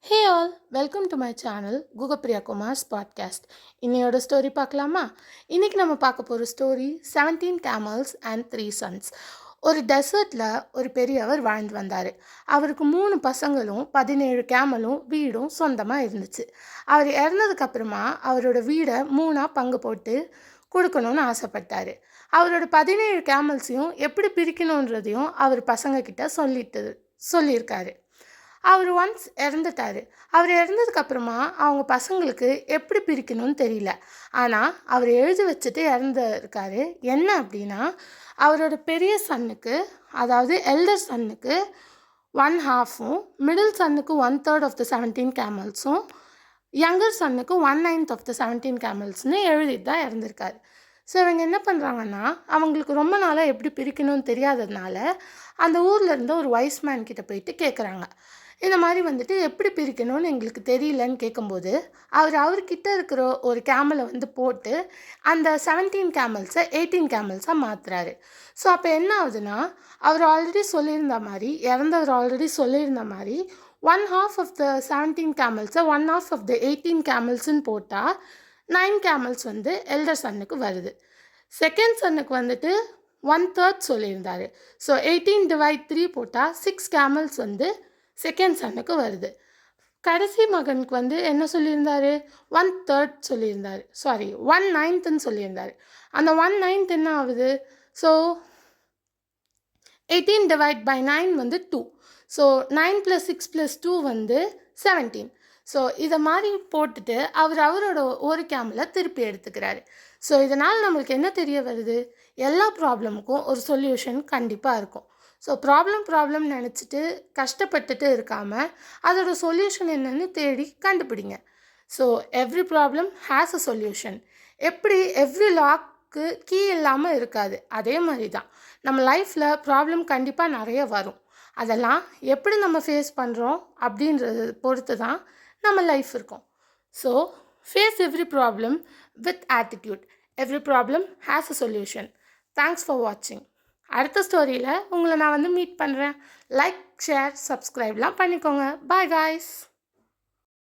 Hey all, welcome to my channel Gugapriya Kumar's podcast. இன்னையோட story பார்க்கலாமா? இன்னைக்கு நம்ம பார்க்க போகிற ஸ்டோரி 17 camels and 3 sons. ஒரு டெசர்ட்டில் ஒரு பெரியவர் வாழ்ந்து வந்தார். அவருக்கு 3 பசங்களும் 17 கேமலும் வீடும் சொந்தமாக இருந்துச்சு. அவர் இறந்ததுக்கப்புறமா அவரோட வீடை 3ஆக பங்கு போட்டு கொடுக்கணும்னு ஆசைப்பட்டார். அவரோட 17 கேமல்ஸையும் எப்படி பிரிக்கணுன்றதையும் அவர் பசங்கக்கிட்ட சொல்லியிருக்காரு. அவர் ஒன்ஸ் இறந்துட்டார். அவர் இறந்ததுக்கப்புறமா அவங்க பசங்களுக்கு எப்படி பிரிக்கணும்னு தெரியல. ஆனால் அவர் எழுதி வச்சுட்டு இறந்துருக்காரு. என்ன அப்படின்னா, அவரோட பெரிய சன்னுக்கு, அதாவது எல்டர் சன்னுக்கு 1/2, மிடில் சன்னுக்கு 1/3 ஆஃப் த 17 கேமல்ஸும், யங்கர் சன்னுக்கு 1/9 ஆஃப் த 17 கேமல்ஸ்னு எழுதிட்டு தான் இறந்துருக்காரு. ஸோ இவங்க என்ன பண்ணுறாங்கன்னா, அவங்களுக்கு ரொம்ப நாளாக எப்படி பிரிக்கணும்னு தெரியாததுனால அந்த ஊரில் இருந்த ஒரு வைஸ்மேன் கிட்ட போயிட்டு கேட்குறாங்க. இந்த மாதிரி வந்துட்டு எப்படி பிரிக்கணும்னு எங்களுக்கு தெரியலன்னு கேட்கும்போது, அவர்கிட்ட இருக்கிற ஒரு கேமலை போட்டு அந்த 17 கேமல்ஸை 18 கேமல்ஸாக மாற்றுறாரு. ஸோ அப்போ என்ன ஆகுதுன்னா, அவர் ஆல்ரெடி சொல்லியிருந்த மாதிரி, இறந்தவர் ஆல்ரெடி சொல்லியிருந்த மாதிரி 1/2 ஆஃப் த 17 கேமல்ஸை 1/2 ஆஃப் த 18 கேமல்ஸ்ன்னு போட்டால் 9 கேமல்ஸ் எல்டர் சன்னுக்கு வருது. செகண்ட் சன்னுக்கு 1/3 சொல்லியிருந்தார். ஸோ 18/3 போட்டால் 6 கேமல்ஸ் செகண்ட் சன்னுக்கு வருது. கடைசி மகனுக்கு என்ன சொல்லியிருந்தார்? 1/3 சொல்லியிருந்தார். 1/9ன்னு சொல்லியிருந்தார். அந்த 1/9 என்ன ஆகுது? ஸோ 18/9 2. ஸோ 9 + 6 + 2 17. ஸோ இதை மாதிரி போட்டுட்டு அவரோட ஒரு கேமலை திருப்பி எடுத்துக்கிறாரு. ஸோ இதனால் நம்மளுக்கு என்ன தெரிய வருது? எல்லா ப்ராப்ளமுக்கும் ஒரு சொல்யூஷன் கண்டிப்பாக இருக்கும். ஸோ ப்ராப்ளம் நினச்சிட்டு கஷ்டப்பட்டுட்டு இருக்காமல் அதோட சொல்யூஷன் என்னன்னு தேடி கண்டுபிடிங்க. So every problem has a solution. எப்படி எவ்ரி லாக்கு கீ இல்லாமல் இருக்காது, அதே மாதிரி தான் நம்ம லைஃப்பில் ப்ராப்ளம் கண்டிப்பாக நிறைய வரும். அதெல்லாம் எப்படி நம்ம ஃபேஸ் பண்ணுறோம் அப்படின்றத பொறுத்து தான் நம்ம லைஃப் இருக்கும். So face every problem with attitude. Every problem has a solution. Thanks for வாட்சிங். அடுத்த ஸ்டோரியில் உங்களை நான் மீட் பண்ணுறேன். லைக், ஷேர், சப்ஸ்கிரைப்லாம் பண்ணிக்கோங்க. Bye guys.